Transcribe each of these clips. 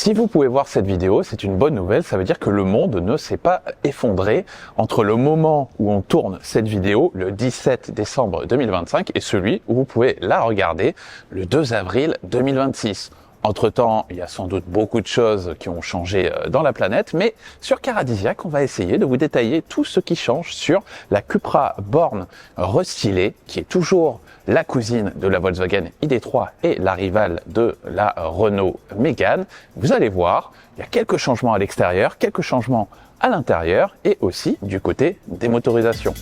Si vous pouvez voir cette vidéo, c'est une bonne nouvelle, ça veut dire que le monde ne s'est pas effondré entre le moment où on tourne cette vidéo, le 17 décembre 2025, et celui où vous pouvez la regarder, le 2 avril 2026. Entre-temps, il y a sans doute beaucoup de choses qui ont changé dans la planète, mais sur Caradisiac, on va essayer de vous détailler tout ce qui change sur la Cupra Born restylée, qui est toujours la cousine de la Volkswagen ID.3 et la rivale de la Renault Mégane. Vous allez voir, il y a quelques changements à l'extérieur, quelques changements à l'intérieur et aussi du côté des motorisations.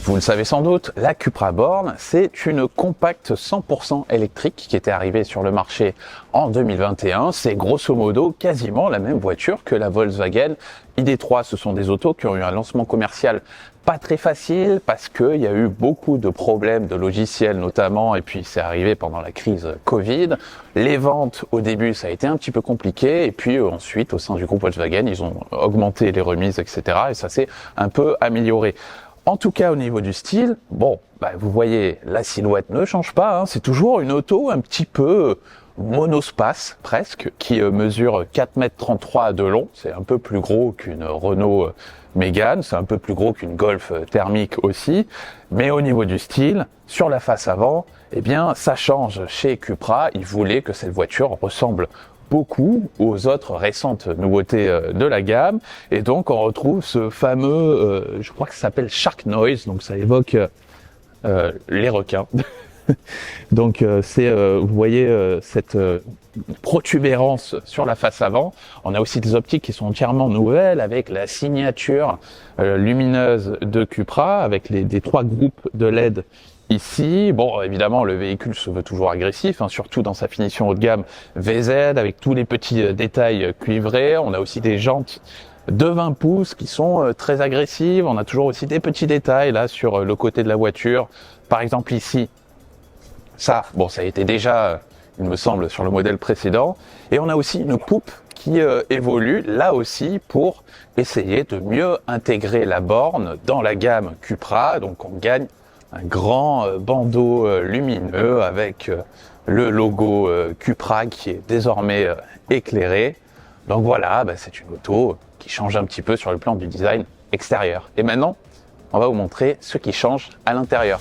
Vous le savez sans doute, la Cupra Born, c'est une compacte 100% électrique qui était arrivée sur le marché en 2021. C'est grosso modo quasiment la même voiture que la Volkswagen ID.3. Ce sont des autos qui ont eu un lancement commercial pas très facile parce qu'il y a eu beaucoup de problèmes de logiciels notamment, et puis c'est arrivé pendant la crise Covid. Les ventes au début ça a été un petit peu compliqué, et puis ensuite au sein du groupe Volkswagen ils ont augmenté les remises, etc. et ça s'est un peu amélioré. En tout cas, au niveau du style, bon, vous voyez, la silhouette ne change pas, hein, c'est toujours une auto un petit peu monospace, presque, qui mesure 4,33 m de long. C'est un peu plus gros qu'une Renault Mégane, c'est un peu plus gros qu'une Golf thermique aussi. Mais au niveau du style, sur la face avant, eh bien, ça change. Chez Cupra, ils voulaient que cette voiture ressemble beaucoup aux autres récentes nouveautés de la gamme, et donc on retrouve ce fameux, je crois que ça s'appelle Shark Noise, donc ça évoque les requins. Donc vous voyez cette protubérance sur la face avant. On a aussi des optiques qui sont entièrement nouvelles avec la signature lumineuse de Cupra, avec des 3 groupes de LED ici. Bon, évidemment, le véhicule se veut toujours agressif, hein, surtout dans sa finition haut de gamme VZ, avec tous les petits détails cuivrés. On a aussi des jantes de 20 pouces qui sont très agressives. On a toujours aussi des petits détails là sur le côté de la voiture. Par exemple ici, ça a été déjà, il me semble, sur le modèle précédent. Et on a aussi une coupe qui évolue là aussi pour essayer de mieux intégrer la borne dans la gamme Cupra. Donc on gagne un grand bandeau lumineux avec le logo Cupra qui est désormais éclairé. Donc voilà, c'est une auto qui change un petit peu sur le plan du design extérieur. Et maintenant, on va vous montrer ce qui change à l'intérieur.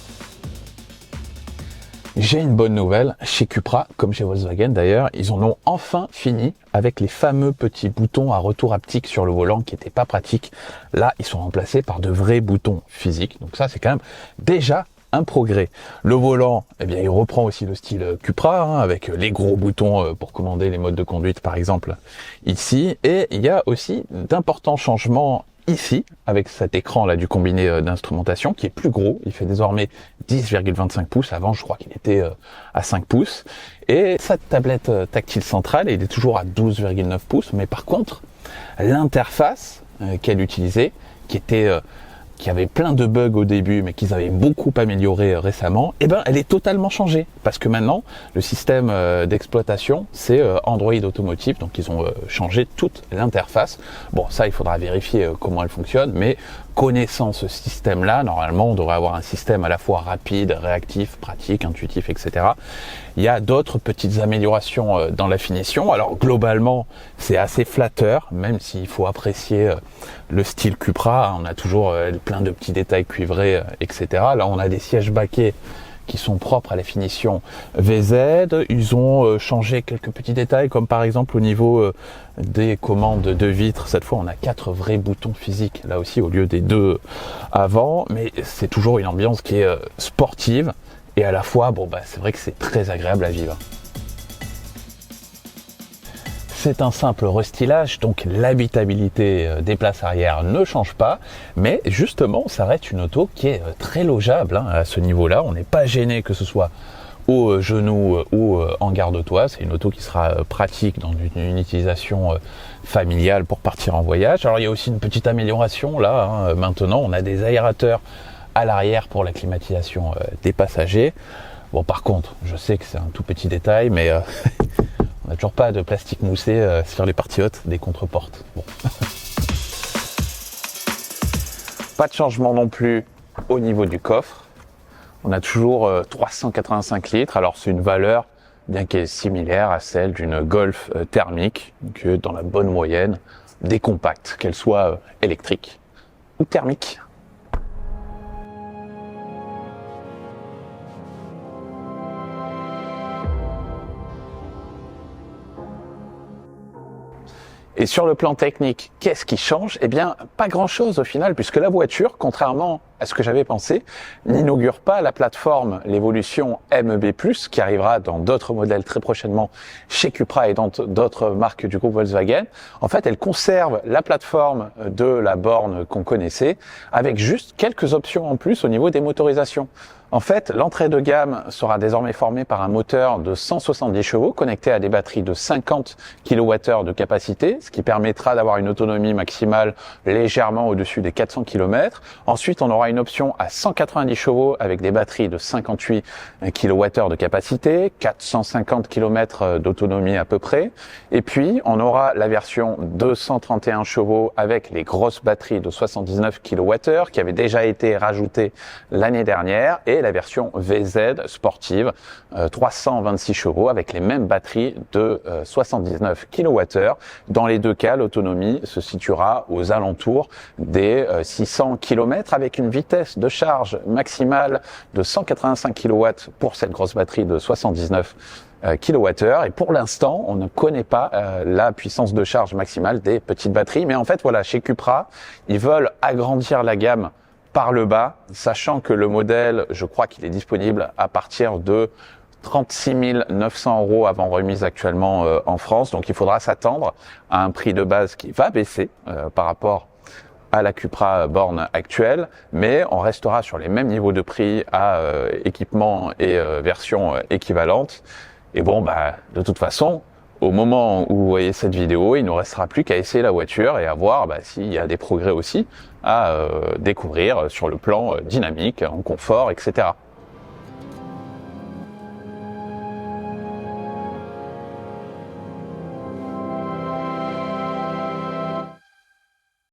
J'ai une bonne nouvelle, chez Cupra, comme chez Volkswagen d'ailleurs, ils en ont enfin fini avec les fameux petits boutons à retour haptique sur le volant qui n'étaient pas pratiques. Là, ils sont remplacés par de vrais boutons physiques, donc ça c'est quand même déjà un progrès. Le volant, eh bien, il reprend aussi le style Cupra, hein, avec les gros boutons pour commander les modes de conduite par exemple ici, et il y a aussi d'importants changements ici, avec cet écran là du combiné d'instrumentation qui est plus gros, il fait désormais 10,25 pouces, avant je crois qu'il était à 5 pouces, et sa tablette tactile centrale, il est toujours à 12,9 pouces, mais par contre, l'interface qu'elle utilisait, qui avait plein de bugs au début, mais qu'ils avaient beaucoup amélioré récemment, elle est totalement changée. Parce que maintenant, le système d'exploitation, c'est Android Automotive, donc ils ont changé toute l'interface. Bon, ça, il faudra vérifier comment elle fonctionne, mais connaissant ce système-là, normalement, on devrait avoir un système à la fois rapide, réactif, pratique, intuitif, etc. Il y a d'autres petites améliorations dans la finition. Alors, globalement, c'est assez flatteur, même s'il faut apprécier le style Cupra. On a toujours plein de petits détails cuivrés, etc. Là, on a des sièges baquets qui sont propres à la finition VZ. Ils ont changé quelques petits détails, comme par exemple au niveau des commandes de vitres. Cette fois, on a 4 vrais boutons physiques, là aussi, au lieu des 2 avant. Mais c'est toujours une ambiance qui est sportive. Et à la fois, c'est vrai que c'est très agréable à vivre. C'est un simple restylage, donc l'habitabilité des places arrière ne change pas, mais justement ça reste une auto qui est très logeable à ce niveau-là. On n'est pas gêné que ce soit au genou ou en garde-toit. C'est une auto qui sera pratique dans une utilisation familiale pour partir en voyage. Alors il y a aussi une petite amélioration là, maintenant on a des aérateurs à l'arrière pour la climatisation des passagers. Bon, par contre, je sais que c'est un tout petit détail, mais on n'a toujours pas de plastique moussé sur les parties hautes des contreportes. Bon. Pas de changement non plus au niveau du coffre. On a toujours 385 litres. Alors c'est une valeur bien qu'elle est similaire à celle d'une Golf thermique, que dans la bonne moyenne des compacts, qu'elles soient électriques ou thermiques. Et sur le plan technique, qu'est-ce qui change? Eh bien, pas grand-chose au final, puisque la voiture, contrairement à ce que j'avais pensé, n'inaugure pas la plateforme, l'évolution MEB+, qui arrivera dans d'autres modèles très prochainement chez Cupra et dans d'autres marques du groupe Volkswagen. En fait, elle conserve la plateforme de la borne qu'on connaissait, avec juste quelques options en plus au niveau des motorisations. En fait, l'entrée de gamme sera désormais formée par un moteur de 170 chevaux connecté à des batteries de 50 kWh de capacité, ce qui permettra d'avoir une autonomie maximale légèrement au-dessus des 400 km. Ensuite, on aura une option à 190 chevaux avec des batteries de 58 kWh de capacité, 450 km d'autonomie à peu près. Et puis, on aura la version 231 chevaux avec les grosses batteries de 79 kWh qui avaient déjà été rajoutées l'année dernière, et la version VZ sportive 326 chevaux avec les mêmes batteries de 79 kWh. Dans les deux cas, l'autonomie se situera aux alentours des 600 km avec une vitesse de charge maximale de 185 kW pour cette grosse batterie de 79 kWh. Et pour l'instant, on ne connaît pas la puissance de charge maximale des petites batteries. Mais en fait, voilà, chez Cupra, ils veulent agrandir la gamme par le bas, sachant que le modèle, je crois qu'il est disponible à partir de 36 900 € avant remise actuellement en France. Donc il faudra s'attendre à un prix de base qui va baisser par rapport à la Cupra borne actuelle, mais on restera sur les mêmes niveaux de prix à équipement et version équivalente. Et bon, de toute façon, au moment où vous voyez cette vidéo, il ne nous restera plus qu'à essayer la voiture et à voir s'il y a des progrès aussi à découvrir sur le plan dynamique, en confort, etc.